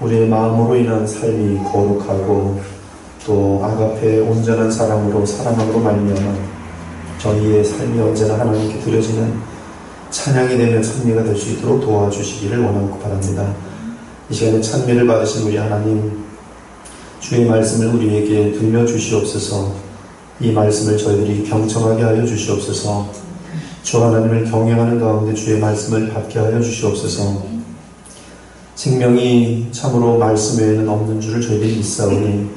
우리의 마음으로 인한 삶이 거룩하고 또 아가페의 온전한 사랑으로 사랑함으로 말미암아 저희의 삶이 언제나 하나님께 드려지는 찬양이 되며 찬미가 될 수 있도록 도와주시기를 원하고 바랍니다. 이 시간에 찬미를 받으신 우리 하나님, 주의 말씀을 우리에게 들려주시옵소서. 이 말씀을 저희들이 경청하게 하여 주시옵소서. 주 하나님을 경외하는 가운데 주의 말씀을 받게 하여 주시옵소서. 생명이 참으로 말씀 외에는 없는 줄을 저희들이 믿사오니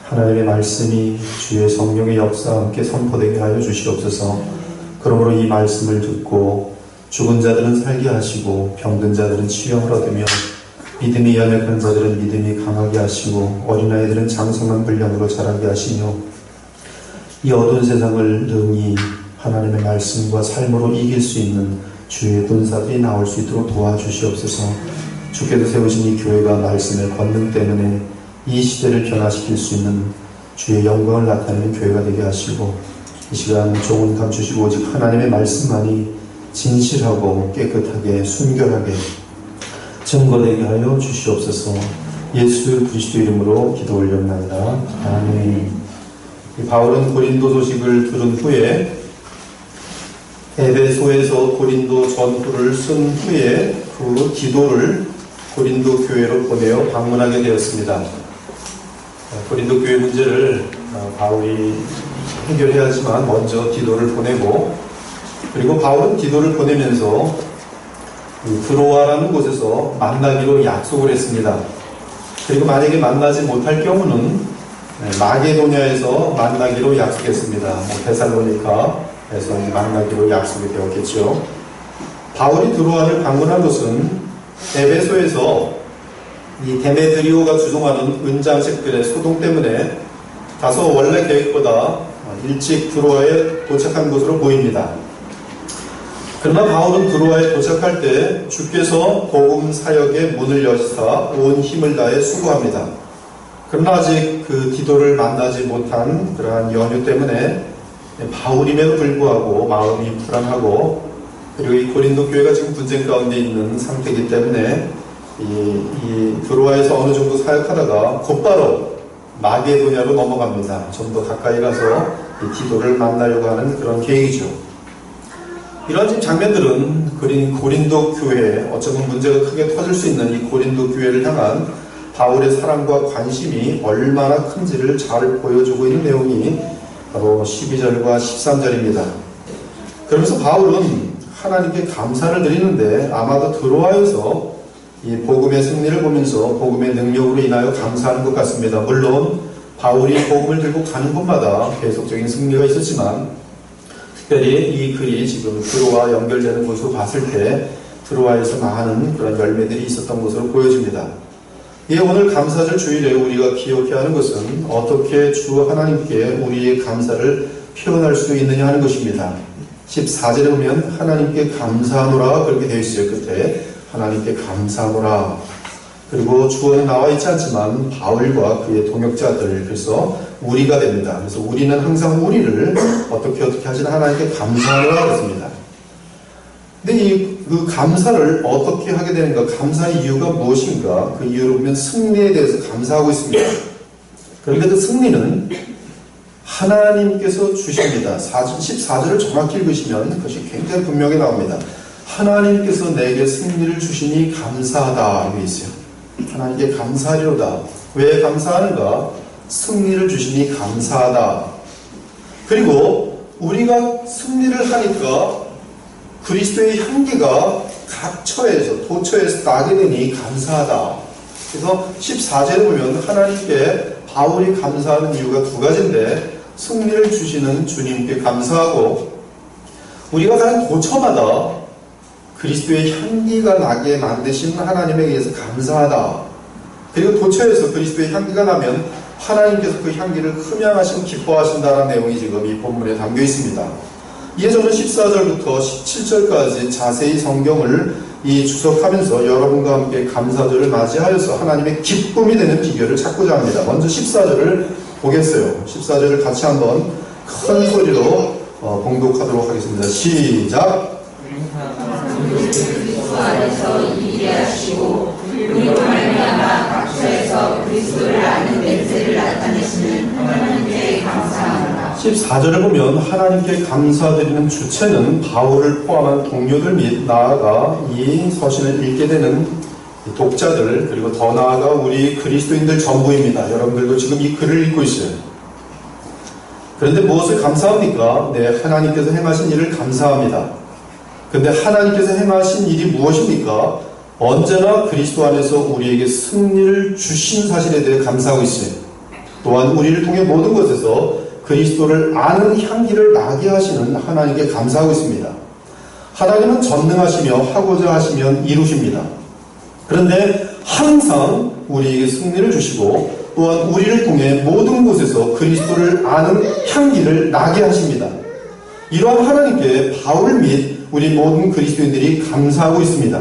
하나님의 말씀이 주의 성령의 역사와 함께 선포되게 하여 주시옵소서. 그러므로 이 말씀을 듣고 죽은 자들은 살게 하시고 병든 자들은 치유함을 얻으며 믿음이 연약한 자들은 믿음이 강하게 하시고 어린아이들은 장성한 분량으로 자라게 하시며 이 어두운 세상을 능히 하나님의 말씀과 삶으로 이길 수 있는 주의 군사들이 나올 수 있도록 도와주시옵소서. 주께서 세우신 이 교회가 말씀의 권능 때문에 이 시대를 변화시킬 수 있는 주의 영광을 나타내는 교회가 되게 하시고 이 시간 종은 감추시고 오직 하나님의 말씀만이 진실하고 깨끗하게 순결하게 증거되게 하여 주시옵소서. 예수 그리스도 이름으로 기도 올렸나이다. 아멘. 바울은 고린도 소식을 들은 후에 에베소에서 고린도 전후를 쓴 후에 그 기도를 고린도 교회로 보내어 방문하게 되었습니다. 고린도 교회 문제를 바울이 해결해야 하지만 먼저 기도를 보내고, 그리고 바울은 기도를 보내면서 드로아라는 곳에서 만나기로 약속을 했습니다. 그리고 만약에 만나지 못할 경우는 마게도냐에서 만나기로 약속했습니다. 데살로니카에서 만나기로 약속이 되었겠죠. 바울이 드로아를 방문한 것은 에베소에서 이 데메드리오가 주동하는 은장식들의 소동 때문에 다소 원래 계획보다 일찍 드로아에 도착한 것으로 보입니다. 그러나 바울은 드로아에 도착할 때 주께서 복음 사역의 문을 여시사 온 힘을 다해 수고합니다. 그러나 아직 그 디도를 만나지 못한 그러한 연유 때문에 바울임에도 불구하고 마음이 불안하고, 그리고 이 고린도 교회가 지금 분쟁 가운데 있는 상태이기 때문에 이 드로아에서 어느 정도 사역하다가 곧바로 마게도냐로 넘어갑니다. 좀 더 가까이 가서 이 디도를 만나려고 하는 그런 계획이죠. 이런 지금 장면들은 고린도 교회에 어쩌면 문제가 크게 터질 수 있는 이 고린도 교회를 향한 바울의 사랑과 관심이 얼마나 큰지를 잘 보여주고 있는 내용이 바로 12절과 13절입니다. 그러면서 바울은 하나님께 감사를 드리는데 아마도 드로아에서 이 복음의 승리를 보면서 복음의 능력으로 인하여 감사하는 것 같습니다. 물론 바울이 복음을 들고 가는 곳마다 계속적인 승리가 있었지만, 특별히 이 글이 지금 드로아 연결되는 곳으로 봤을 때 드로아에서 많은 그런 열매들이 있었던 것으로 보여집니다. 이 오늘 감사절 주일에 우리가 기억해야 하는 것은 어떻게 주 하나님께 우리의 감사를 표현할 수 있느냐 하는 것입니다. 14절에 보면 하나님께 감사하노라 그렇게 되어 있어요. 끝에 하나님께 감사하노라. 그리고 주어는 나와 있지 않지만 바울과 그의 동역자들, 그래서 우리가 됩니다. 그래서 우리는 항상 우리를 어떻게 하시나 하나님께 감사하노라 그랬습니다. 근데 그 감사를 어떻게 하게 되는가, 감사의 이유가 무엇인가, 그 이유를 보면 승리에 대해서 감사하고 있습니다. 그런데 그 승리는 하나님께서 주십니다. 14절을 정확히 읽으시면 그것이 굉장히 분명히 나옵니다. 하나님께서 내게 승리를 주시니 감사하다 이렇게 있어요. 하나님께 감사하리로다. 왜 감사하는가? 승리를 주시니 감사하다. 그리고 우리가 승리를 하니까 그리스도의 향기가 각 처에서 도처에서 나게 되니 감사하다. 그래서 14절에 보면 하나님께 바울이 감사하는 이유가 두 가지인데, 승리를 주시는 주님께 감사하고, 우리가 가는 도처마다 그리스도의 향기가 나게 만드신 하나님에 의해서 감사하다. 그리고 도처에서 그리스도의 향기가 나면 하나님께서 그 향기를 흠양하시고 기뻐하신다는 내용이 지금 이 본문에 담겨 있습니다. 이에 저는 14절부터 17절까지 자세히 성경을 주석하면서 여러분과 함께 감사절을 맞이하여서 하나님의 기쁨이 되는 비결을 찾고자 합니다. 먼저 14절을 보겠어요. 14절을 같이 한번 큰 소리로 봉독하도록 하겠습니다. 시작! 그리스도 안에서 이기게 하시고 그로 말미암아 14절을 보면 하나님께 감사드리는 주체는 바울을 포함한 동료들 및 나아가 이 서신을 읽게 되는 독자들, 그리고 더 나아가 우리 그리스도인들 전부입니다. 여러분들도 지금 이 글을 읽고 있어요. 그런데 무엇을 감사합니까? 네, 하나님께서 행하신 일을 감사합니다. 그런데 하나님께서 행하신 일이 무엇입니까? 언제나 그리스도 안에서 우리에게 승리를 주신 사실에 대해 감사하고 있어요. 또한 우리를 통해 모든 것에서 그리스도를 아는 향기를 나게 하시는 하나님께 감사하고 있습니다. 하나님은 전능하시며 하고자 하시면 이루십니다. 그런데 항상 우리에게 승리를 주시고 또한 우리를 통해 모든 곳에서 그리스도를 아는 향기를 나게 하십니다. 이러한 하나님께 바울 및 우리 모든 그리스도인들이 감사하고 있습니다.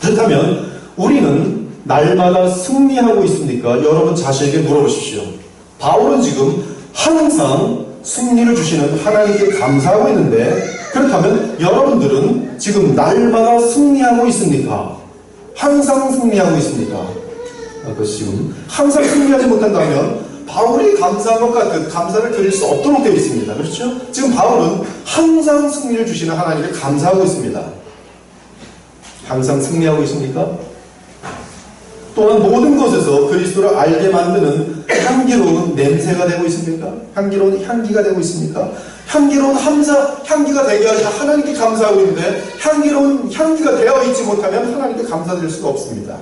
그렇다면 우리는 날마다 승리하고 있습니까? 여러분 자신에게 물어보십시오. 바울은 지금 항상 승리를 주시는 하나님께 감사하고 있는데, 그렇다면 여러분들은 지금 날마다 승리하고 있습니까? 항상 승리하고 있습니까? 그것이 지금 항상 승리하지 못한다면 바울이 감사한 것 같은 감사를 드릴 수 없도록 되어 있습니다. 그렇죠? 지금 바울은 항상 승리를 주시는 하나님께 감사하고 있습니다. 항상 승리하고 있습니까? 또한 모든 것에서 그리스도를 알게 만드는 향기로운 냄새가 되고 있습니까? 향기로운 향기가 되고 있습니까? 향기로운 향기가 되게 하시다 하나님께 감사하고 있는데 향기로운 향기가 되어 있지 못하면 하나님께 감사드릴 수가 없습니다.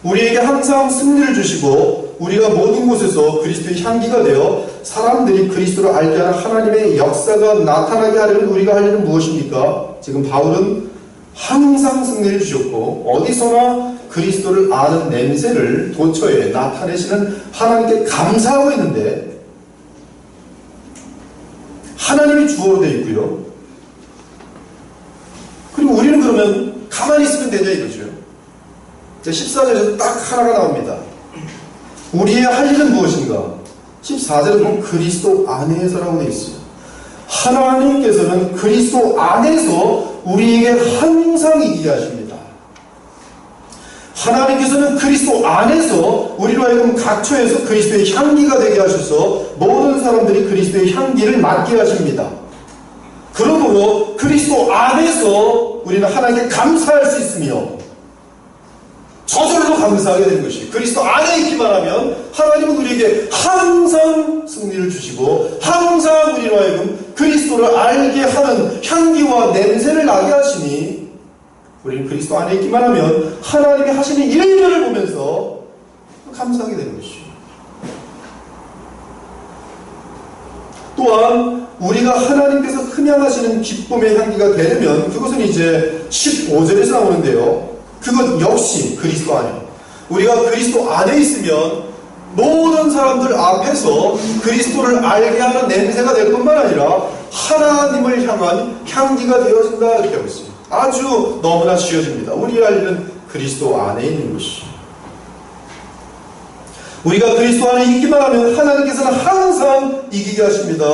우리에게 항상 승리를 주시고 우리가 모든 곳에서 그리스도의 향기가 되어 사람들이 그리스도를 알게 하는 하나님의 역사가 나타나게 하려면 우리가 할 일은 무엇입니까? 지금 바울은 항상 승리를 주셨고 어디서나 그리스도를 아는 냄새를 도처에 나타내시는 하나님께 감사하고 있는데 하나님이 주어로 되어 있고요. 그리고 우리는 그러면 가만히 있으면 되냐 이거죠. 14절에서 딱 하나가 나옵니다. 우리의 할 일은 무엇인가? 14절에 보면 그리스도 안에서라고 되어 있어요. 하나님께서는 그리스도 안에서 우리에게 항상 이기게 하십니다. 하나님께서는 그리스도 안에서 우리로 하여금 각처에서 그리스도의 향기가 되게 하셔서 모든 사람들이 그리스도의 향기를 맡게 하십니다. 그러므로 그리스도 안에서 우리는 하나님께 감사할 수 있으며 저절로 감사하게 되는 것이 그리스도 안에 있기만 하면 하나님은 우리에게 항상 승리를 주시고 항상 우리로 하여금 그리스도를 알게 하는 향기와 냄새를 나게 하시니 우리는 그리스도 안에 있기만 하면 하나님이 하시는 일들을 보면서 감사하게 되는 것이죠. 또한 우리가 하나님께서 흠양하시는 기쁨의 향기가 되려면 그것은 이제 15절에서 나오는데요. 그것 역시 그리스도 안에 우리가 그리스도 안에 있으면 모든 사람들 앞에서 그리스도를 알게 하는 냄새가 될 뿐만 아니라 하나님을 향한 향기가 되어진다 이렇게 하고 있어요. 아주 너무나 쉬워집니다. 우리의 할 일은 그리스도 안에 있는 것이죠. 우리가 그리스도 안에 있기만 하면 하나님께서는 항상 이기게 하십니다.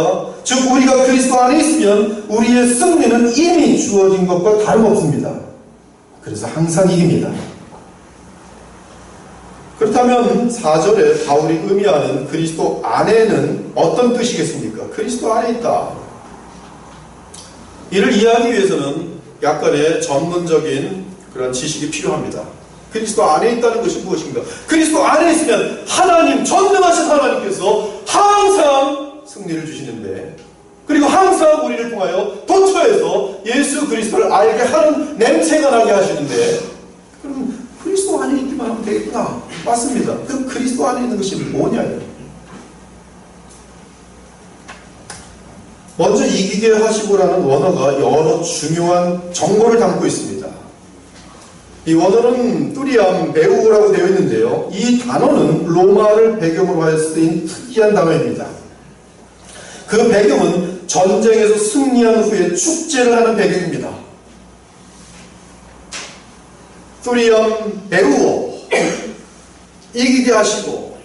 즉 우리가 그리스도 안에 있으면 우리의 승리는 이미 주어진 것과 다름없습니다. 그래서 항상 이깁니다. 그렇다면 4절에 바울이 의미하는 그리스도 안에는 어떤 뜻이겠습니까? 그리스도 안에 있다. 이를 이해하기 위해서는 약간의 전문적인 그런 지식이 필요합니다. 그리스도 안에 있다는 것이 무엇인가? 그리스도 안에 있으면 하나님, 전능하신 하나님께서 항상 승리를 주시는데 그리고 항상 우리를 통하여 도처에서 예수 그리스도를 알게 하는 냄새가 나게 하시는데 그럼 그리스도 안에 있기만 하면 되겠구나. 맞습니다. 그럼 그리스도 안에 있는 것이 뭐냐요? 먼저 이기게 하시고라는 원어가 여러 중요한 정보를 담고 있습니다. 이 원어는 뚜리암 베우라고 되어 있는데요. 이 단어는 로마를 배경으로 하여 쓰인 특이한 단어입니다. 그 배경은 전쟁에서 승리한 후에 축제를 하는 배경입니다. 뚜리암 베우어 이기게 하시고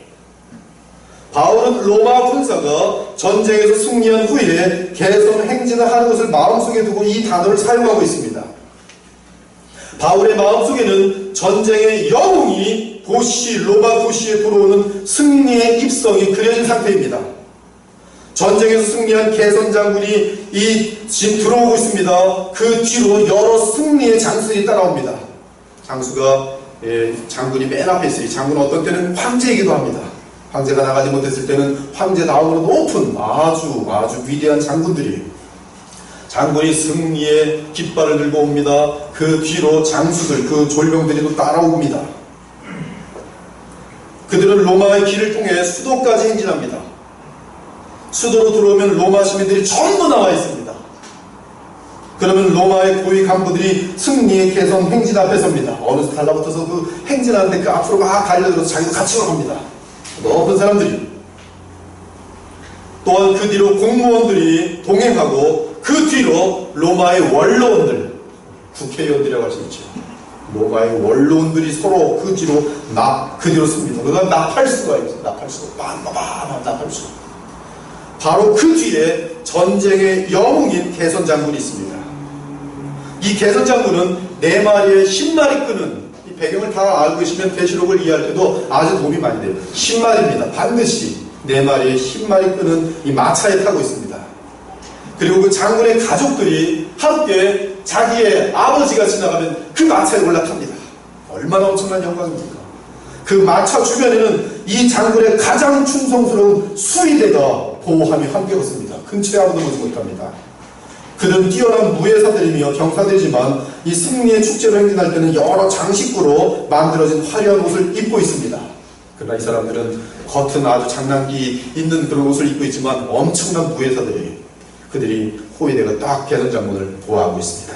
바울은 로마 군사가 전쟁에서 승리한 후에 개선 행진을 하는 것을 마음속에 두고 이 단어를 사용하고 있습니다. 바울의 마음속에는 전쟁의 영웅이 로마 도시에 들어오는 승리의 입성이 그려진 상태입니다. 전쟁에서 승리한 개선 장군이 지금 들어오고 있습니다. 그 뒤로 여러 승리의 장수들이 따라옵니다. 장군이 맨 앞에 있어요. 장군은 어떤 때는 황제이기도 합니다. 황제가 나가지 못했을 때는 황제 다음으로 높은 아주 위대한 장군이 승리의 깃발을 들고 옵니다. 그 뒤로 장수들, 그 졸병들이 또 따라옵니다. 그들은 로마의 길을 통해 수도까지 행진합니다. 수도로 들어오면 로마 시민들이 전부 나와 있습니다. 그러면 로마의 고위 간부들이 승리의 개선 행진 앞에 섭니다. 어느새 달라붙어서 그 행진하는데 그 앞으로 막 달려들어서 자기도 같이 갑니다. 높은 사람들이. 또한 그 뒤로 공무원들이 동행하고 그 뒤로 로마의 원로원들, 국회의원들이라고 할 수 있죠. 로마의 원로원들이 서로 그 뒤로 씁니다. 그러다 나팔수가 있어요. 나팔수. 바로 그 뒤에 전쟁의 영웅인 개선 장군이 있습니다. 이 개선 장군은 4마리의 10마리 끄는, 이 배경을 다 알고 계시면 계시록을 이해할 때도 아주 도움이 많이 돼요. 10마리입니다. 반드시 4마리의 10마리 끄는 이 마차에 타고 있습니다. 그리고 그 장군의 가족들이 함께 자기의 아버지가 지나가면 그 마차에 올라탑니다. 얼마나 엄청난 영광입니까? 그 마차 주변에는 이 장군의 가장 충성스러운 수의대가 보호함이 함께 있습니다. 근처에 아무도 오지 못합니다. 그들은 뛰어난 무예사들이며 경사들이지만 이 승리의 축제로 행진할 때는 여러 장식구로 만들어진 화려한 옷을 입고 있습니다. 그러나 이 사람들은 겉은 아주 장난기 있는 그런 옷을 입고 있지만 엄청난 그들이 호위대가 딱 개선 장군을 보호하고 있습니다.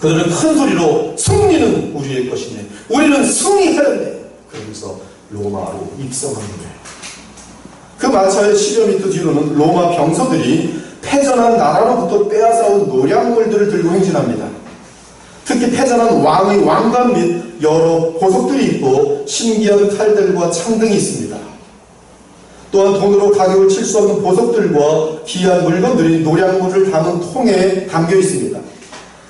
그들은 큰 소리로 승리는 우리의 것이네, 우리는 승리해야 돼, 그러면서 로마로 입성한 거예요. 그 마차의 10여 미터 뒤로는 로마 병서들이 패전한 나라로부터 빼앗아온 노량물들을 들고 행진합니다. 특히 패전한 왕의 왕관 및 여러 보석들이 있고 신기한 칼들과 창 등이 있습니다. 또한 돈으로 가격을 칠 수 없는 보석들과 귀한 물건들이 노량물을 담은 통에 담겨 있습니다.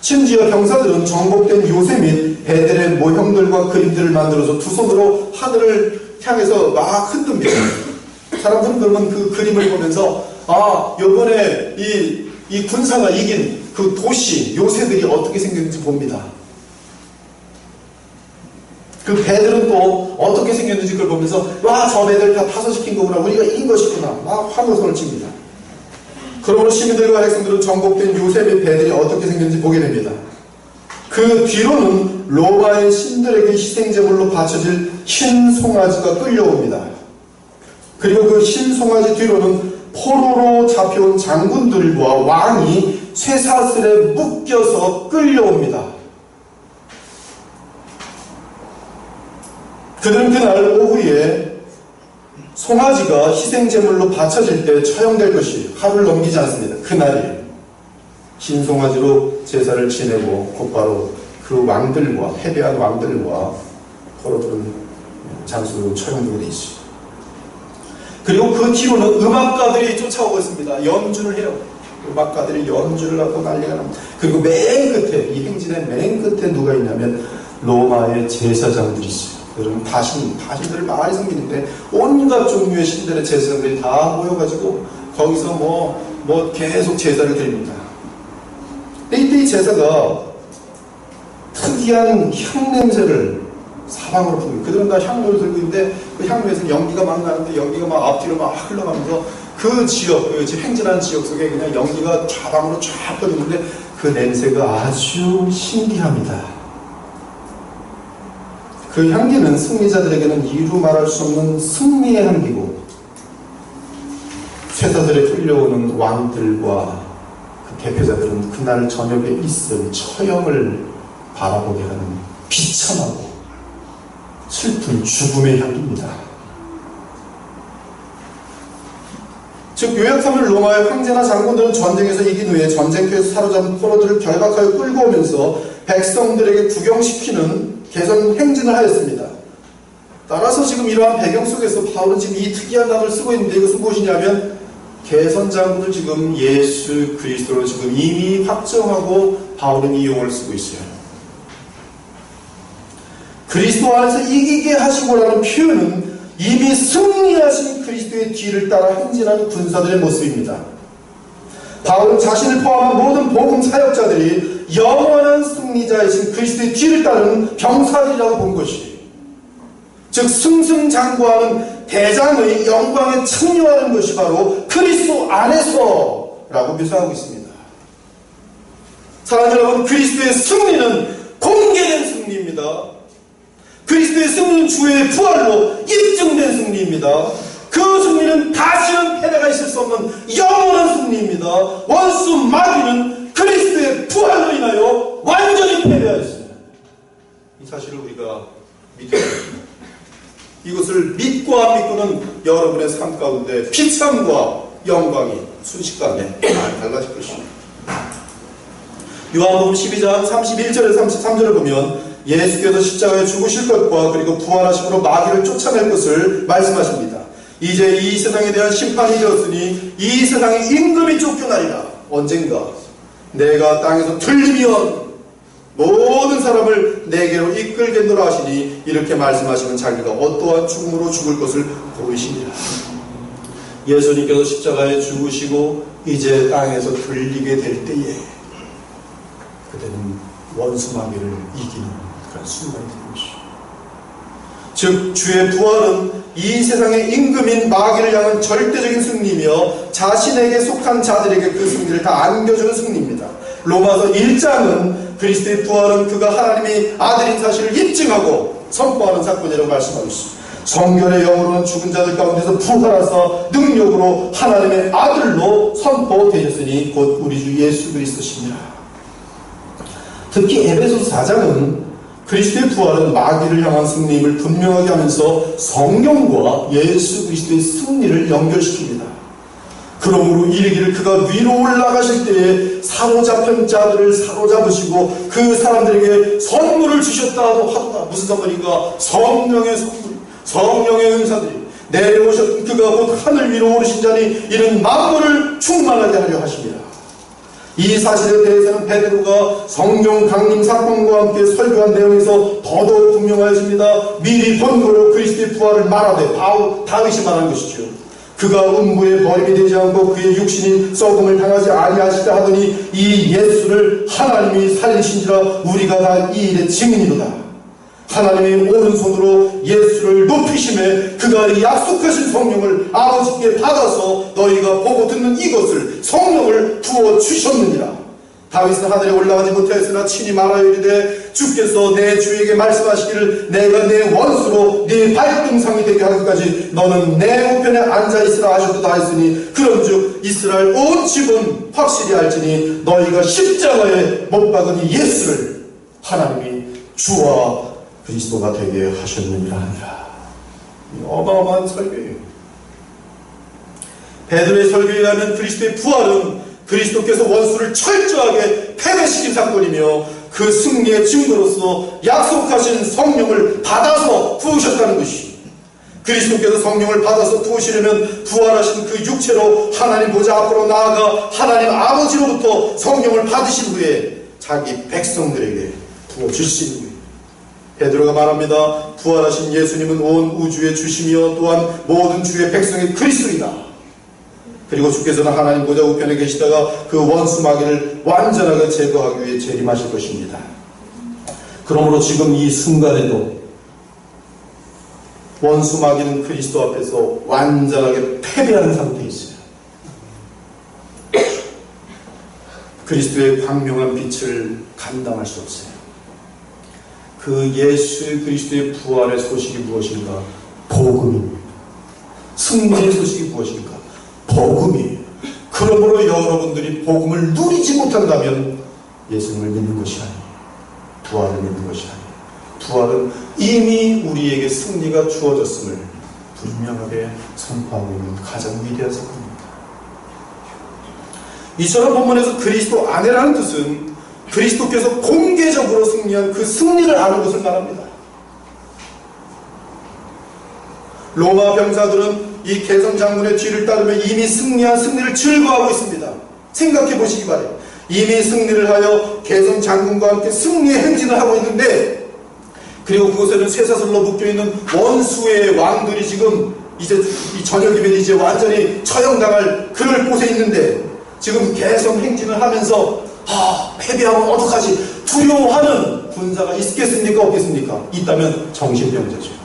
심지어 병사들은 정복된 요새 및 배들의 모형들과 그림들을 만들어서 두 손으로 하늘을 향해서 막 흔듭니다. 사람들은 그러면 그 그림을 보면서 이번에 이 군사가 이긴 그 도시 요새들이 어떻게 생겼는지 봅니다. 그 배들은 또 어떻게 생겼는지 그걸 보면서 저 배들 다 파손시킨 거구나, 우리가 이긴 것이구나, 막 환호성을 칩니다. 그러므로 시민들과 백성들은 정복된 요새 및 배들이 어떻게 생겼는지 보게 됩니다. 그 뒤로는 로마의 신들에게 희생제물로 바쳐질 흰 송아지가 끌려옵니다. 그리고 그 흰 송아지 뒤로는 포로로 잡혀온 장군들과 왕이 쇠사슬에 묶여서 끌려옵니다. 그들은 그날 오후에 송아지가 희생제물로 바쳐질 때 처형될 것이 하루를 넘기지 않습니다. 그날이 흰 송아지로 제사를 지내고 곧바로 그 왕들과 패배한 왕들과 포로들은 장수로 처형되게 돼 있습니다. 그리고 그 뒤로는 음악가들이 쫓아오고 있습니다. 연주를 해요. 음악가들이 연주를 하고 난리가 납니다. 그리고 맨 끝에, 이 행진의 맨 끝에 누가 있냐면 로마의 제사장들이 있어요. 그들은 다신들을 많이 섬기는데 온갖 종류의 신들의 제사장들이 다 모여가지고 거기서 뭐 계속 제사를 드립니다. 이때 이 제사가 특이한 향 냄새를 사방으로 풍깁니다. 그들은 다 향로를 들고 있는데 그 향로에서는 연기가 막 나는데 연기가 막 앞뒤로 막 흘러가면서 그 지역, 그 행진하는 지역 속에 그냥 연기가 좌방으로 쫙 퍼지는데 그 냄새가 아주 신기합니다. 그 향기는 승리자들에게는 이루 말할 수 없는 승리의 향기고 쇠사슬에 끌려오는 왕들과 그 대표자들은 그날 저녁에 있을 처형을 바라보게 하는 비참하고 슬픈 죽음의 향기입니다. 즉 요약하면 로마의 황제나 장군들은 전쟁에서 이긴 후에 전쟁터에서 사로잡은 포로들을 결박하여 끌고 오면서 백성들에게 구경시키는 개선 행진을 하였습니다. 따라서 지금 이러한 배경 속에서 바울은 지금 이 특이한 단어를 쓰고 있는데 이것은 무엇이냐면 개선 장군을 지금 예수 그리스도로 지금 이미 확정하고 바울은 이 용어를 쓰고 있어요. 그리스도 안에서 이기게 하시고라는 표현은 이미 승리하신 그리스도의 뒤를 따라 행진하는 군사들의 모습입니다. 바울은 자신을 포함한 모든 복음 사역자들이 영원한 승리자이신 그리스도의 뒤를 따르는 병사들이라고 본 것이, 즉 승승장구하는 대장의 영광에 참여하는 것이 바로 그리스도 안에서라고 묘사하고 있습니다. 사랑하는 여러분, 그리스도의 승리는 공개된 승리입니다. 그리스도의 승리는 주의 부활로 입증된 승리입니다. 그 승리는 다시는 패배가 있을 수 없는 영원한 승리입니다. 원수 마귀는 그리스도의 부활로 인하여 완전히 패배하였습니다. 이 사실을 우리가 믿어야 합니다. 이것을 믿고 안 믿고는 여러분의 삶 가운데 비참과 영광이 순식간에 달라질 것입니다. 요한복음 12장 31절에서 33절을 보면 예수께서 십자가에 죽으실 것과 그리고 부활하심으로 마귀를 쫓아낼 것을 말씀하십니다. 이제 이 세상에 대한 심판이 되었으니 이 세상의 임금이 쫓겨나리라. 언젠가 내가 땅에서 들리면 모든 사람을 내게로 이끌겠노라 하시니, 이렇게 말씀하시면 자기가 어떠한 죽음으로 죽을 것을 보이시니라. 예수님께서 십자가에 죽으시고 이제 땅에서 들리게 될 때에 그때는 원수 마귀를 이기는 그런 순간이 되는 것이죠. 즉 주의 부활은 이 세상의 임금인 마귀를 향한 절대적인 승리며 자신에게 속한 자들에게 그 승리를 다 안겨주는 승리입니다. 로마서 1장은 그리스도의 부활은 그가 하나님의 아들인 사실을 입증하고 선포하는 사건이라고 말씀하고 있습니다. 성결의 영으로는 죽은 자들 가운데서 부활하사 능력으로 하나님의 아들로 선포되셨으니 곧 우리 주 예수 그리스도시니라. 특히 에베소서 4장은 그리스도의 부활은 마귀를 향한 승리임을 분명하게 하면서 성경과 예수 그리스도의 승리를 연결시킵니다. 그러므로 이르기를 그가 위로 올라가실 때에 사로잡힌 자들을 사로잡으시고 그 사람들에게 선물을 주셨다고 하도다. 무슨 선물인가? 성령의 선물, 성령의 은사들이 내려오셨던 그가 곧 하늘 위로 오르신 자니 이는 만물을 충만하게 하려 하십니다. 이 사실에 대해서는 베드로가 성령 강림 사건과 함께 설교한 내용에서 더더욱 분명하여집니다. 미리 본고로 그리스도의 부활을 말하되 다윗이 말한 것이죠. 그가 음부의 버림이 되지 않고 그의 육신이 썩음을 당하지 아니하시다 하더니 이 예수를 하나님이 살리신지라 우리가 다 이 일의 증인이로다. 하나님의 오른손으로 예수를 높이심에 그가 약속하신 성령을 아버지께 받아서 너희가 보고 듣는 이것을 성령을 부어주셨느니라. 다윗은 하늘에 올라가지 못하였으나 친히 말하여 이르되 주께서 내 주에게 말씀하시기를 내가 내 원수로 네 발등상이 되게 하기까지 너는 내 우편에 앉아있으라 하셨도다 했으니 그런즉 이스라엘 온 집은 확실히 알지니 너희가 십자가에 못 박은 이 예수를 하나님이 주와 그리스도가 되게 하셨느니라 하니라. 어마어마한 설교예요. 베드로의 설교에 의하면 그리스도의 부활은 그리스도께서 원수를 철저하게 패배시킨 사건이며 그 승리의 증거로서 약속하신 성령을 받아서 부으셨다는 것이, 그리스도께서 성령을 받아서 부으시려면 부활하신 그 육체로 하나님 보좌 앞으로 나아가 하나님 아버지로부터 성령을 받으신 후에 자기 백성들에게 부어주신 후에, 베드로가 말합니다. 부활하신 예수님은 온 우주의 주시며 또한 모든 주의 백성의 그리스도이다. 그리고 주께서는 하나님 보좌 우편에 계시다가 그 원수 마귀를 완전하게 제거하기 위해 재림하실 것입니다. 그러므로 지금 이 순간에도 원수 마귀는 그리스도 앞에서 완전하게 패배하는 상태에 있어요. 그리스도의 광명한 빛을 감당할 수 없어요. 그 예수 그리스도의 부활의 소식이 무엇인가? 복음입니다. 승리의 소식이 무엇인가? 복음이에요. 그러므로 여러분들이 복음을 누리지 못한다면 예수님을 믿는 것이 아니에요. 부활을 믿는 것이 아니에요. 부활은 이미 우리에게 승리가 주어졌음을 분명하게 선포하고 있는 가장 위대한 사건입니다. 이처럼 본문에서 그리스도 안에라는 뜻은 그리스도께서 공개적으로 승리한 그 승리를 아는 것을 말합니다. 로마 병사들은 이 개성 장군의 뒤를 따르며 이미 승리한 승리를 즐거워하고 있습니다. 생각해 보시기 바래요. 이미 승리를 하여 개성 장군과 함께 승리의 행진을 하고 있는데 그리고 그곳에는 쇠사슬로 묶여있는 원수의 왕들이 지금 이제 이 저녁이면 이제 완전히 처형당할 그럴 곳에 있는데 지금 계속 행진을 하면서 패배하면 어떡하지 두려워하는 군사가 있겠습니까 없겠습니까? 있다면 정신병자죠.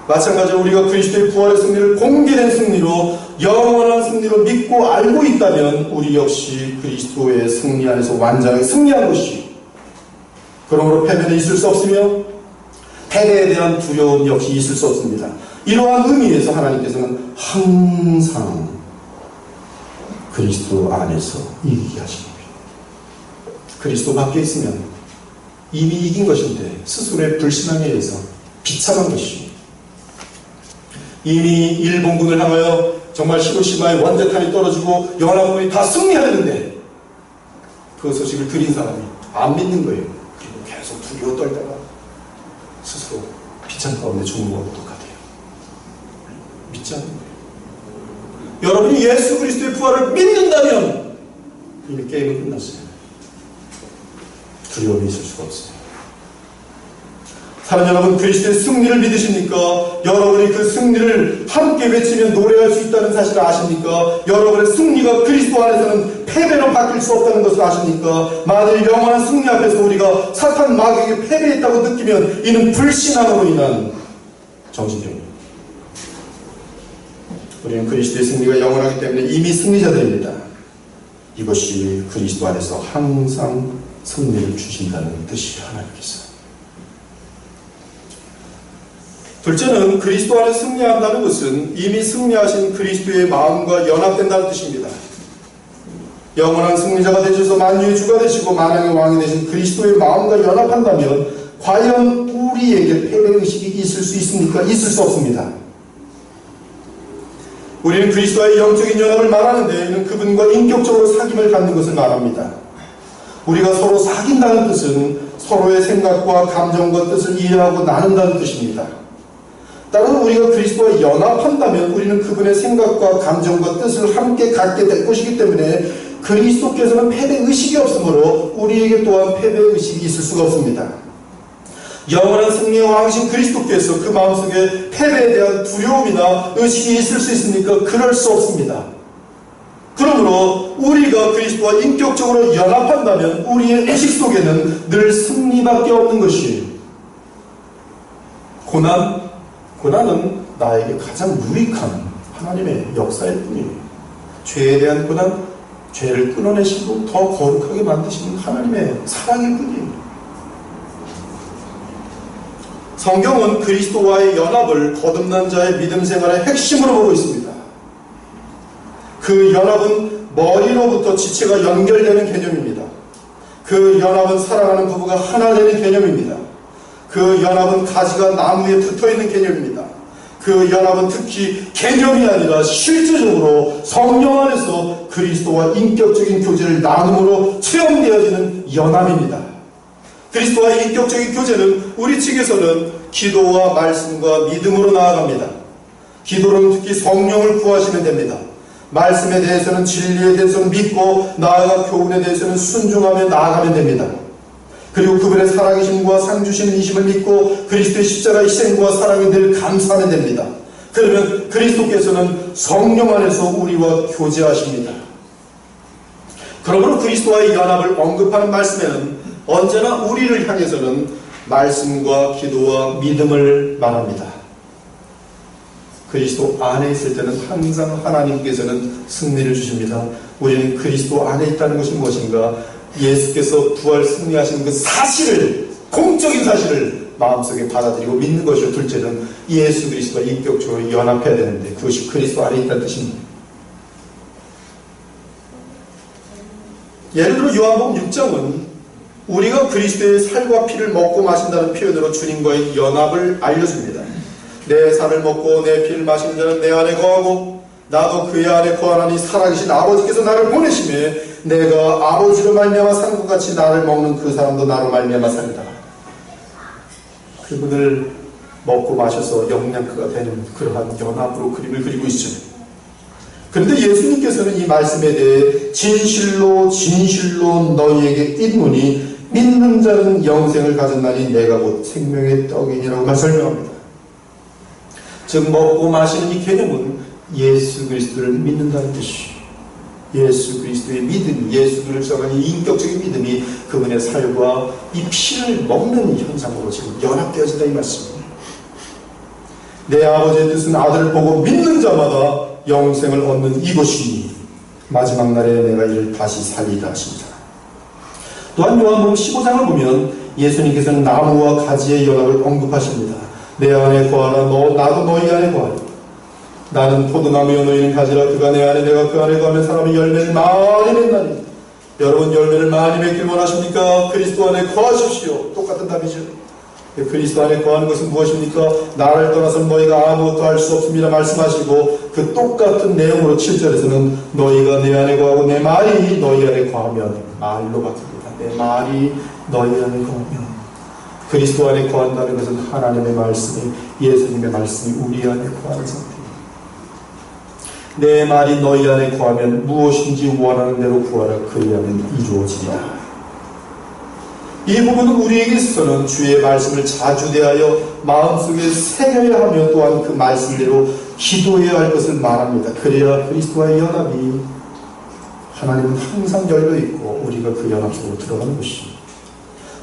마찬가지로 우리가 그리스도의 부활의 승리를 공개된 승리로 영원한 승리로 믿고 알고 있다면 우리 역시 그리스도의 승리 안에서 완전하게 승리한 것이, 그러므로 패배는 있을 수 없으며 패배에 대한 두려움 역시 있을 수 없습니다. 이러한 의미에서 하나님께서는 항상 그리스도 안에서 이기게 하십니다. 그리스도 밖에 있으면 이미 이긴 것인데 스스로의 불신앙에 의해서 비참한 것이, 이미 일본군을 향하여 정말 히로시마의 원자탄이 떨어지고 연합군이 다 승리하였는데 그 소식을 들은 사람이 안 믿는 거예요. 그리고 계속 두려워 떨다가 스스로 비참 가운데 죽는 것과 똑같아요. 믿지 않는 거예요. 여러분이 예수 그리스도의 부활을 믿는다면 이미 게임은 끝났어요. 두려움이 있을 수가 없어요. 사랑하는 여러분, 그리스도의 승리를 믿으십니까? 여러분이 그 승리를 함께 외치면 노래할 수 있다는 사실을 아십니까? 여러분의 승리가 그리스도 안에서는 패배로 바뀔 수 없다는 것을 아십니까? 만일 영원한 승리 앞에서 우리가 사탄 마귀에게 패배했다고 느끼면 이는 불신앙으로 인한 정신병입니다. 우리는 그리스도의 승리가 영원하기 때문에 이미 승리자들입니다. 이것이 그리스도 안에서 항상 승리를 주신다는 뜻이 하나님께서. 둘째는 그리스도 안에 승리한다는 것은 이미 승리하신 그리스도의 마음과 연합된다는 뜻입니다. 영원한 승리자가 되셔서 만유의 주가 되시고 만왕의 왕이 되신 그리스도의 마음과 연합한다면 과연 우리에게 패배의식이 있을 수 있습니까? 있을 수 없습니다. 우리는 그리스도와의 영적인 연합을 말하는데 이는 그분과 인격적으로 사귐을 갖는 것을 말합니다. 우리가 서로 사귄다는 뜻은 서로의 생각과 감정과 뜻을 이해하고 나눈다는 뜻입니다. 따라서 우리가 그리스도와 연합한다면 우리는 그분의 생각과 감정과 뜻을 함께 갖게 될 것이기 때문에 그리스도께서는 패배의식이 없으므로 우리에게 또한 패배의식이 있을 수가 없습니다. 영원한 승리의 왕이신 그리스도께서 그 마음속에 패배에 대한 두려움이나 의식이 있을 수 있습니까? 그럴 수 없습니다. 그러므로 우리가 그리스도와 인격적으로 연합한다면 우리의 의식 속에는 늘 승리밖에 없는 것이, 고난은 나에게 가장 유익한 하나님의 역사일 뿐이에요. 죄에 대한 고난, 죄를 끊어내시고 더 거룩하게 만드시는 하나님의 사랑일 뿐이에요. 성경은 그리스도와의 연합을 거듭난 자의 믿음 생활의 핵심으로 보고 있습니다. 그 연합은 머리로부터 지체가 연결되는 개념입니다. 그 연합은 사랑하는 부부가 하나 되는 개념입니다. 그 연합은 가지가 나무에 붙어있는 개념입니다. 그 연합은 특히 개념이 아니라 실질적으로 성령 안에서 그리스도와 인격적인 교제를 나눔으로 체험되어지는 연합입니다. 그리스도와의 인격적인 교제는 우리 측에서는 기도와 말씀과 믿음으로 나아갑니다. 기도로는 특히 성령을 구하시면 됩니다. 말씀에 대해서는, 진리에 대해서는 믿고 나아가 교훈에 대해서는 순종하며 나아가면 됩니다. 그리고 그분의 살아계심과 상주시는 이심을 믿고 그리스도의 십자가 희생과 사랑에 늘 감사하면 됩니다. 그러면 그리스도께서는 성령 안에서 우리와 교제하십니다. 그러므로 그리스도와의 연합을 언급하는 말씀에는 언제나 우리를 향해서는 말씀과 기도와 믿음을 말합니다. 그리스도 안에 있을 때는 항상 하나님께서는 승리를 주십니다. 우리는 그리스도 안에 있다는 것이 무엇인가? 예수께서 부활 승리하신 그 사실을, 공적인 사실을 마음속에 받아들이고 믿는 것이요. 둘째는 예수 그리스도와 인격적으로 연합해야 되는데 그것이 그리스도 안에 있다는 뜻입니다. 예를 들어 요한복음 6장은 우리가 그리스도의 살과 피를 먹고 마신다는 표현으로 주님과의 연합을 알려줍니다. 내 살을 먹고 내 피를 마시는 자는 내 안에 거하고 나도 그의 안에 거하나니 살아계신 아버지께서 나를 보내심에 내가 아버지로 말미암아 산 것 같이 나를 먹는 그 사람도 나로 말미암아 산다. 그분을 먹고 마셔서 영양크가 되는 그러한 연합으로 그림을 그리고 있죠. 그런데 예수님께서는 이 말씀에 대해 진실로 진실로 너희에게 이르노니 믿는 자는 영생을 가졌나니 내가 곧 생명의 떡이니라고 설명합니다. 즉 먹고 마시는 이 개념은 예수 그리스도를 믿는다는 뜻이에요. 예수 그리스도의 믿음, 예수 그리스도의 인격적인 믿음이 그분의 살과 이 피를 먹는 현상으로 지금 연합되어진다 이 말씀입니다. 내 아버지의 뜻은 아들을 보고 믿는 자마다 영생을 얻는 이것이니 마지막 날에 내가 이를 다시 살리다 하신다. 또한 요한복음 15장을 보면 예수님께서는 나무와 가지의 연합을 언급하십니다. 내 안에 거하라 나도 너희 안에 거하라. 나는 포도나무여 너희는 가지라. 그가 내 안에 내가 그 안에 거하면 사람이 열매를 많이 맺나니. 여러분 열매를 많이 맺길 원하십니까? 그리스도 안에 거하십시오. 똑같은 답이죠. 그리스도 안에 거하는 것은 무엇입니까? 나를 떠나서 너희가 아무것도 할 수 없습니다 말씀하시고 그 똑같은 내용으로 7절에서는 너희가 내 안에 거하고 내 말이 너희 안에 거하면 말로 바뀝니다. 내 말이 너희 안에 거하면 그리스도 안에 거한다는 것은 하나님의 말씀이 예수님의 말씀이 우리 안에 거하는 상태입니다. 내 말이 너희 안에 거하면 무엇인지 원하는 대로 구하라. 그리하면 이루어지리라. 이 부분은 우리에게 있어서는 주의 말씀을 자주 대하여 마음속에 새겨야 하며 또한 그 말씀대로 기도해야 할 것을 말합니다. 그래야 그리스도와의 연합이 하나님은 항상 열려있고 우리가 그 연합 속으로 들어가는 것입니다.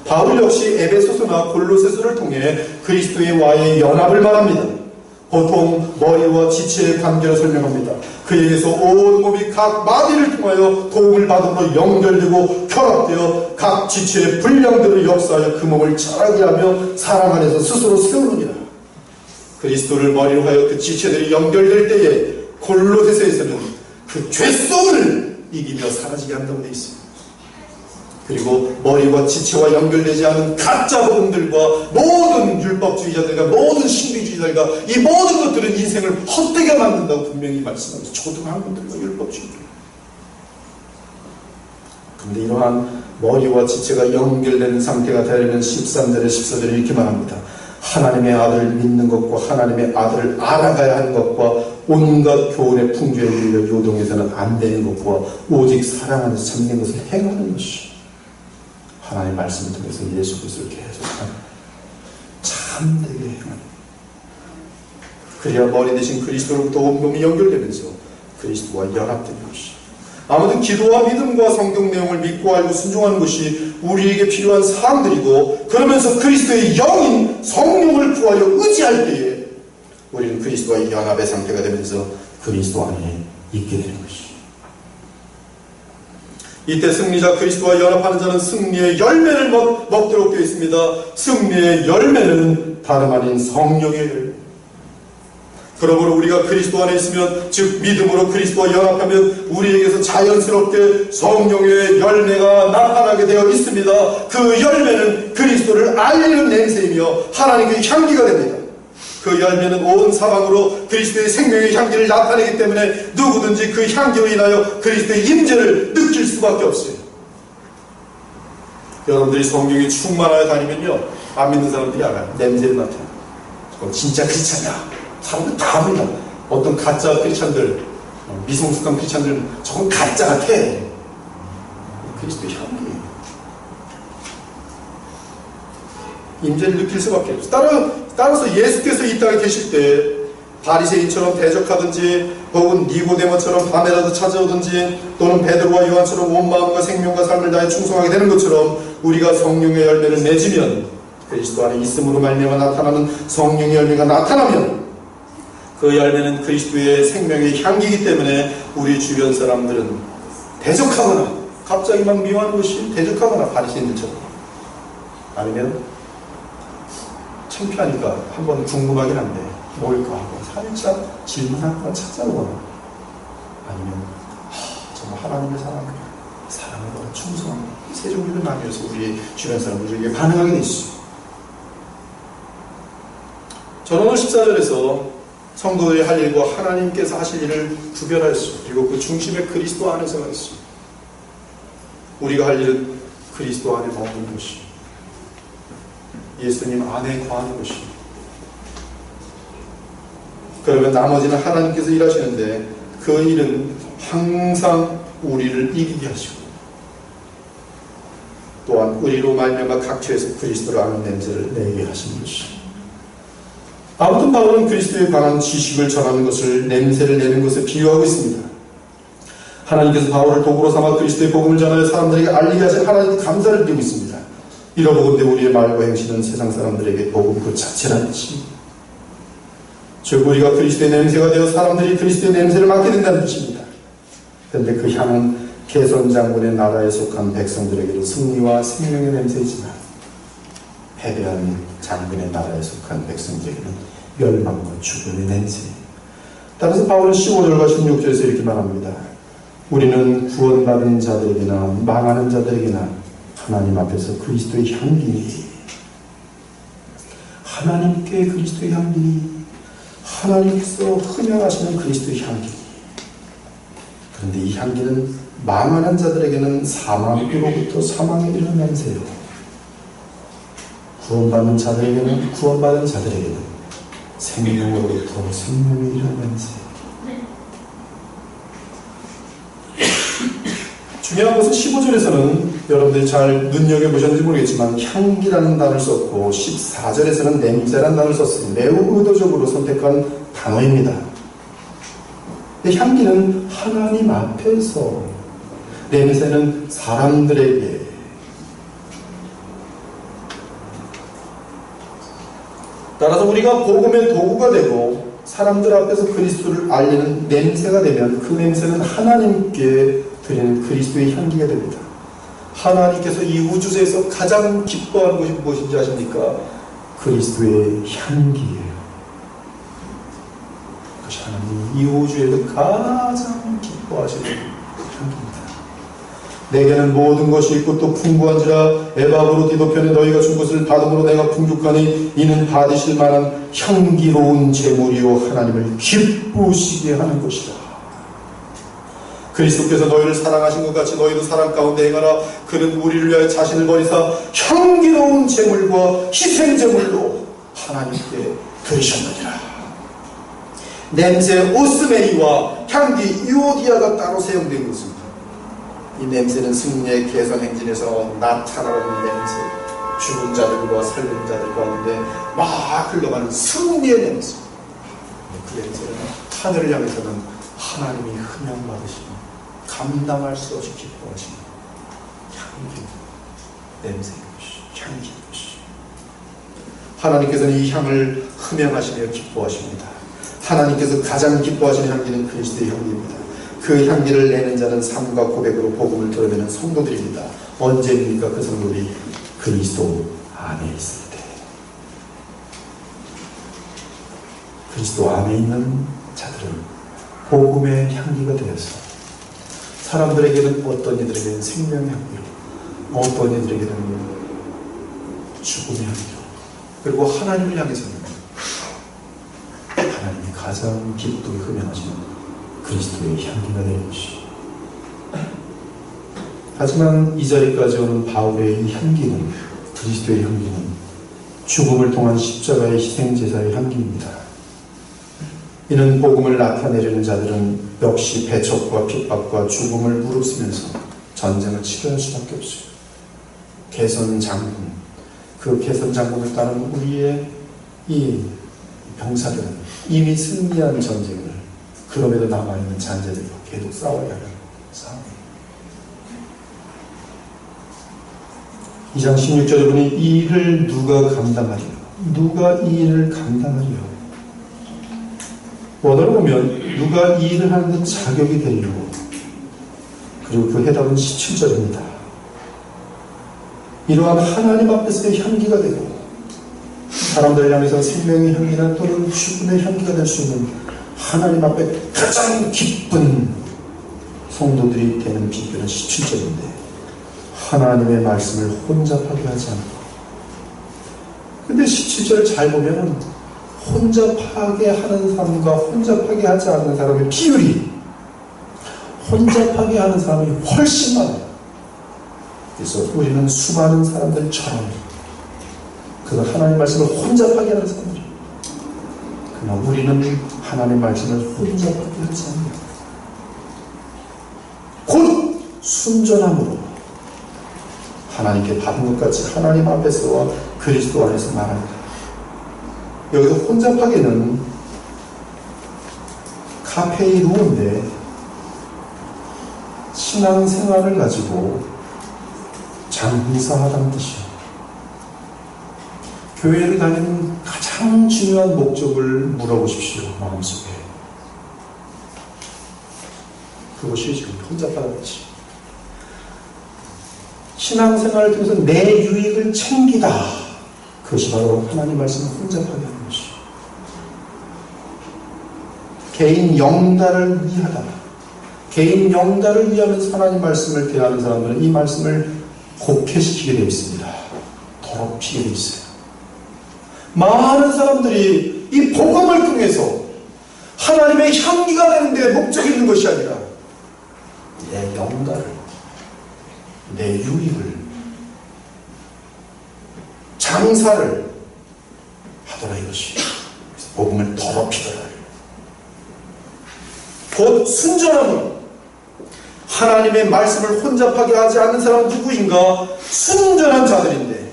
바울 역시 에베소서나 골로새서를 통해 그리스도의 와의 연합을 말합니다. 보통 머리와 지체의 관계를 설명합니다. 그에게서 온 몸이 각 마디를 통하여 도움을 받음으로 연결되고 결합되어 각 지체의 분량대로 역사하여 그 몸을 자라게 하며 사랑 안에서 스스로 세우느니라. 그리스도를 머리로 하여 그 지체들이 연결될 때에 골로새서에서는 그 죄성을 이기며 사라지게 한다고 되어 있습니다. 그리고 머리와 지체와 연결되지 않은 가짜 복음들과 모든 율법주의자들과 모든 신비주의자들과 이 모든 것들은 인생을 헛되게 만든다고 분명히 말씀합니다. 초등학교들과 율법주의자. 그런데 이러한 머리와 지체가 연결되는 상태가 되려면 13절에 14절에 이렇게 말합니다. 하나님의 아들을 믿는 것과 하나님의 아들을 알아가야 하는 것과 온갖 교훈의 풍조에 밀려 요동해서는 안 되는 것과 오직 사랑 안에서 참된 것을 행하는 것이 하나님의 말씀을 통해서 예수 그리스도를 계속 참되게 행하는, 그래야 머리 대신 그리스도로부터 온몸이 연결되면서 그리스도와 연합되는 것이. 아무튼 기도와 믿음과 성경 내용을 믿고 알고 순종하는 것이 우리에게 필요한 사항들이고, 그러면서 그리스도의 영인 성령을 구하여 의지할 때에 우리는 그리스도와 연합의 상태가 되면서 그리스도 안에 있게 되는 것이. 이때 승리자 그리스도와 연합하는 자는 승리의 열매를 먹도록 되어 있습니다. 승리의 열매는 다름 아닌 성령의 열매. 그러므로 우리가 그리스도 안에 있으면, 즉 믿음으로 그리스도와 연합하면 우리에게서 자연스럽게 성령의 열매가 나타나게 되어 있습니다. 그 열매는 그리스도를 알리는 냄새이며 하나님의 향기가 됩니다. 그 열매는 온 사방으로 그리스도의 생명의 향기를 나타내기 때문에 누구든지 그 향기로 인하여 그리스도의 임재를 느낄 수밖에 없어요. 여러분들이 성경에 충만하여 다니면요, 안 믿는 사람들이 알아요. 냄새를 맡아요. 진짜 크리스찬이야. 사람들 다 압니다. 어떤 가짜 크리스찬들, 미성숙한 크리스찬들은 저건 가짜 같아. 그리스도의 향기예요. 임재를 느낄 수밖에 없어요. 따라서 예수께서 이 땅에 계실 때 바리새인처럼 대적하든지 혹은 니고데모처럼 밤에라도 찾아오든지 또는 베드로와 요한처럼 온 마음과 생명과 삶을 다해 충성하게 되는 것처럼 우리가 성령의 열매를 맺으면, 그리스도 안에 있음으로 말미암아 나타나는 성령의 열매가 나타나면 그 열매는 그리스도의 생명의 향기이기 때문에 우리 주변 사람들은 대적하거나 갑자기 막 미워하는 것이 대적하거나 바리새인들처럼, 아니면 창피하니까 한번 궁금하긴 한데 뭘까 하고 살짝 질문하거나 찾아보거나, 아니면 정말 하나님의 사랑하거나 충성하거나, 이 세 종류를 나뉘어서 우리 주변 사람들에게 반응하게 돼 있어요. 저는 오늘 14절에서 성도들이 할 일과 하나님께서 하실 일을 구별하였어요. 그리고 그 중심에 그리스도 안에서가 있어요. 우리가 할 일은 그리스도 안에 머무는 것이, 예수님 안에 거하는 것입니다. 그러면 나머지는 하나님께서 일하시는데 그 일은 항상 우리를 이기게 하시고 또한 우리로 말미암아 각처에서 그리스도를 아는 냄새를 내게 하시는 것이. 아무튼 바울은 그리스도에 관한 지식을 전하는 것을 냄새를 내는 것에 비유하고 있습니다. 하나님께서 바울을 도구로 삼아 그리스도의 복음을 전하여 사람들에게 알리게 하신 하나님께 감사를 드리고 있습니다. 이러보건대 우리의 말과 행실은 세상 사람들에게 복음 그 자체라는 뜻입니다. 즉 우리가 그리스도의 냄새가 되어 사람들이 그리스도의 냄새를 맡게 된다는 뜻입니다. 그런데 그 향은 개선 장군의 나라에 속한 백성들에게도 승리와 생명의 냄새이지만 패배한 장군의 나라에 속한 백성들에게는 멸망과 죽음의 냄새. 따라서 바울은 15절과 16절에서 이렇게 말합니다. 우리는 구원받은 자들에게나 망하는 자들에게나 하나님 앞에서 그리스도의 향기니, 하나님께 그리스도의 향기니, 하나님께서 흠양하시는 그리스도의 향기. 그런데 이 향기는 망하는 자들에게는 사망으로부터 사망에 이르는 냄새요, 구원받는 자들에게는 구원받은 자들에게는 생명으로부터 생명에 이르는 냄새. 중요한 것은 15절에서는 여러분들이 잘 눈여겨보셨는지 모르겠지만 향기라는 단어를 썼고 14절에서는 냄새라는 단어를 썼습니다. 매우 의도적으로 선택한 단어입니다. 향기는 하나님 앞에서, 냄새는 사람들에게. 따라서 우리가 복음의 도구가 되고 사람들 앞에서 그리스도를 알리는 냄새가 되면 그 냄새는 하나님께 드리는 그리스도의 향기가 됩니다. 하나님께서 이 우주에서 가장 기뻐하는 것이 무엇인지 아십니까? 그리스도의 향기예요. 그것이 하나님이 이 우주에서 가장 기뻐하시는 향기입니다. 내게는 모든 것이 있고 또 풍부한지라 에바브로 디도편에 너희가 준 것을 받음으로 내가 풍족하니 이는 받으실 만한 향기로운 제물이요 하나님을 기쁘시게 하는 것이다. 그리스도께서 너희를 사랑하신 것 같이 너희도 사랑 가운데 행하라. 그는 우리를 위하여 자신을 버리사 향기로운 제물과 희생제물로 하나님께 드리셨느니라. 냄새 오스메리와 향기 유오디아가 따로 사용된 것입니다. 이 냄새는 승리의 개선 행진에서 나타나는 냄새, 죽은 자들과 살린 자들 가운데 막 흘러가는 승리의 냄새. 그 냄새는 하늘을 향해서는 하나님이 흠양받으시고 감당할 수 없이 기뻐하시는 향기, 냄새인 것이, 향기인 것이. 하나님께서는 이 향을 흠양하시며 기뻐하십니다. 하나님께서 가장 기뻐하시는 향기는 그리스도의 향기입니다. 그 향기를 내는 자는 삶과 고백으로 복음을 들어내는 성도들입니다. 언제입니까? 그 성도들이 그리스도 안에 있을 때. 그리스도 안에 있는 자들은 복음의 향기가 되어서 사람들에게는 어떤 이들에게는 생명의 향기로, 어떤 이들에게는 죽음의 향기로, 그리고 하나님을 향해서는 하나님이 가장 기쁘게 흠양하시는 그리스도의 향기가 되는 것이. 하지만 이 자리까지 오는 바울의 이 향기는, 그리스도의 향기는 죽음을 통한 십자가의 희생제사의 향기입니다. 이는 복음을 나타내려는 자들은 역시 배척과 핍박과 죽음을 무릅쓰면서 전쟁을 치러야 할 수밖에 없어요. 개선 장군, 그 개선 장군을 따른 우리의 이 병사들은 이미 승리한 전쟁을 그럼에도 남아있는 잔재들과 계속 싸워야 하는 싸움이에요. 2장 16절에 보니 이 일을 누가 감당하리요? 누가 이 일을 감당하리요? 원어로 보면 누가 이 일을 하는 데 자격이 되리요? 그리고 그 해답은 17절입니다. 이러한 하나님 앞에서의 향기가 되고 사람들을 향해서 생명의 향기나 또는 죽음의 향기가 될 수 있는 하나님 앞에 가장 기쁜 성도들이 되는 비결은 17절인데, 하나님의 말씀을 혼잡하게 하지 않고. 근데 17절을 잘 보면 혼잡하게 하는 사람과 혼잡하게 하지 않는 사람의 비율이, 혼잡하게 하는 사람이 훨씬 많아요. 그래서 우리는 수많은 사람들처럼 그 하나님 말씀을 혼잡하게 하는 사람들이에요. 그러나 우리는 하나님 말씀을 혼잡하게 하지 않아요. 순전함으로 하나님께 받은 것 같이 하나님 앞에서와 그리스도 안에서 말합니다. 여기서 혼잡하게는 카페이루인데 신앙생활을 가지고 장사하다는 뜻이에요. 교회를 다니는 가장 중요한 목적을 물어보십시오. 마음속에. 그것이 지금 혼잡하다는 뜻이에요. 신앙생활을 통해서 내 유익을 챙기다. 그것이 바로 하나님 말씀을 혼잡하게 하는 것이에요. 개인 영달을 위하다. 개인 영달을 위하면서 하나님 말씀을 대하는 사람들은 이 말씀을 곡해시키게 되어 있습니다. 더럽히게 되어 있어요. 많은 사람들이 이 복음을 통해서 하나님의 향기가 되는 데 목적이 있는 것이 아니라 내 영달을, 내 유익을, 장사를 하더라 이것이. 그래서 복음을 더럽히더라. 곧 순전함은 하나님의 말씀을 혼잡하게 하지 않는 사람은 누구인가? 순전한 자들인데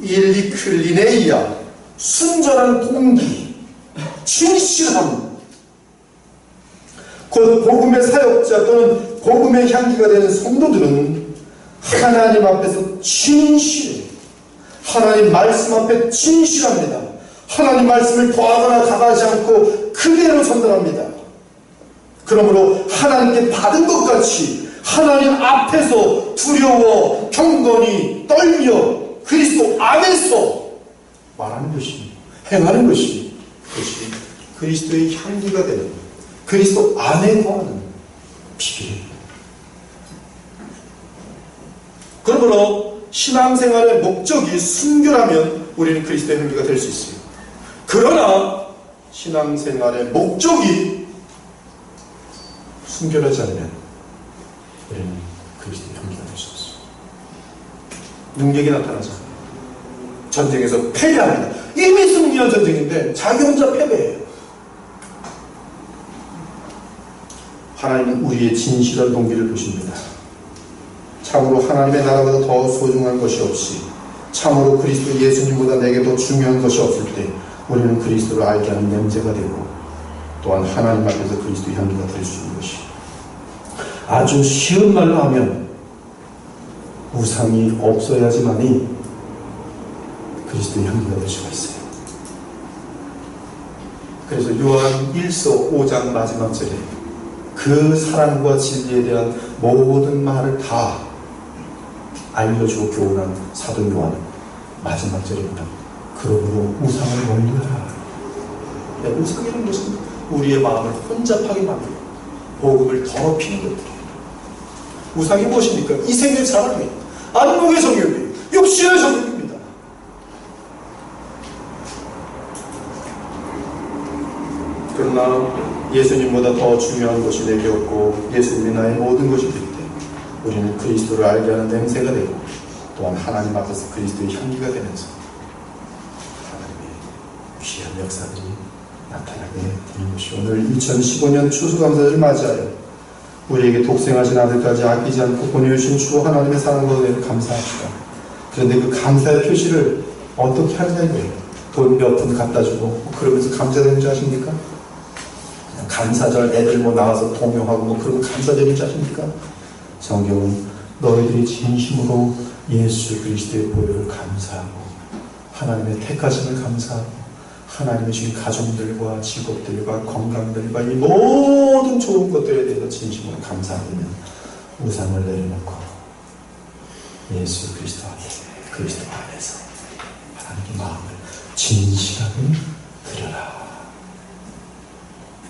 일리클리네이아, 순전한 공기, 진실함, 곧 복음의 사역자 또는 복음의 향기가 되는 성도들은 하나님 앞에서 진실해. 하나님 말씀 앞에 진실합니다. 하나님 말씀을 더하거나 다가지 않고 그대로 전달합니다. 그러므로 하나님께 받은 것 같이 하나님 앞에서 두려워, 경건히, 떨며 그리스도 안에서 말하는 것이, 행하는 것이, 그것이 그리스도의 향기가 되는, 그리스도 안에 거하는 비결입니다. 그러므로 신앙생활의 목적이 순결하면 우리는 그리스도의 향기가 될 수 있어요. 그러나 신앙생활의 목적이 순결하지 않으면 우리는 그리스도의 향기가 될 수 없어요. 능력이 나타나서 전쟁에서 패배합니다. 이미 승리한 전쟁인데 자기 혼자 패배해요. 하나님은 우리의 진실한 동기를 보십니다. 참으로 하나님의 나라보다 더 소중한 것이 없이 참으로 그리스도 예수님보다 내게 더 중요한 것이 없을 때 우리는 그리스도를 알게 하는 냄새가 되고 또한 하나님 앞에서 그리스도의 향기가 될 수 있는 것이. 아주 쉬운 말로 하면 우상이 없어야지만이 그리스도의 향기가 될 수가 있어요. 그래서 요한 1서 5장 마지막 절에 그 사랑과 진리에 대한 모든 말을 다 알려주고 교훈한 사도 요한은 마지막 절에 보면 그러므로 우상을 멀리하라. 우상이라는 것은 우리의 마음을 혼잡하게 만들고 복음을 더럽히는 것들이에요. 우상이 무엇입니까? 이생의 사랑이에요. 안목의 성욕이에요. 육신의 성욕입니다. 그러나 예수님보다 더 중요한 것이 내게 없고 예수님이 나의 모든 것이 될 때 우리는 그리스도를 알게 하는 냄새가 되고 또한 하나님 앞에서 그리스도의 향기가 되면서 하나님의 귀한 역사들이 나타나게 되는 것이. 오늘 2015년 추수감사절을 맞이하여 우리에게 독생하신 아들까지 아끼지 않고 보내주신 주 하나님의 사랑과 은혜를 감사합시다. 그런데 그 감사의 표시를 어떻게 하느냐 이거예요. 돈 몇 푼 갖다 주고 그러면서 감사되는 줄 아십니까? 감사절 애들 나와서 동요하고 그러면 감사되는 줄 아십니까? 성경은 너희들이 진심으로 예수 그리스도의 보혈을 감사하고 하나님의 택하심을 감사하고 하나님의 주신 가족들과 직업들과 건강들과 이 모든 좋은 것들에 대해서 진심으로 감사하면 우상을 내려놓고 예수 그리스도 안에서 하나님의 마음을 진실하게 드려라.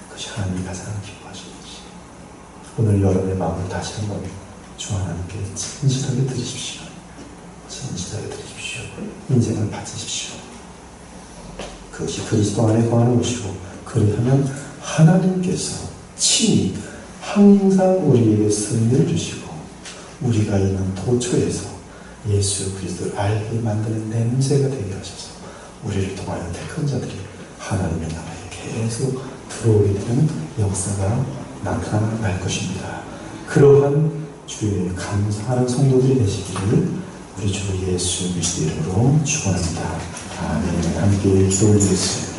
그것이 하나님이 가장 기뻐하시는 것이. 오늘 여러분의 마음을 다시 한번 주 하나님께 진실하게 드리십시오. 진실하게 드리십시오. 인생을 바치십시오. 그것이 그리스도 안에 거하는 것이고 그리하면 하나님께서 친히 항상 우리에게 승리를 주시고 우리가 있는 도처에서 예수 그리스도를 알게 만드는 냄새가 되게 하셔서 우리를 통하여 택한 자들이 하나님의 나라에 계속 들어오게 되는 역사가 나타날 것입니다. 그러한 주에 감사하는 성도들이 되시기를 우리 주 예수 그리스도 이름으로 축원합니다. 아멘. 함께 기도 올리겠습니다.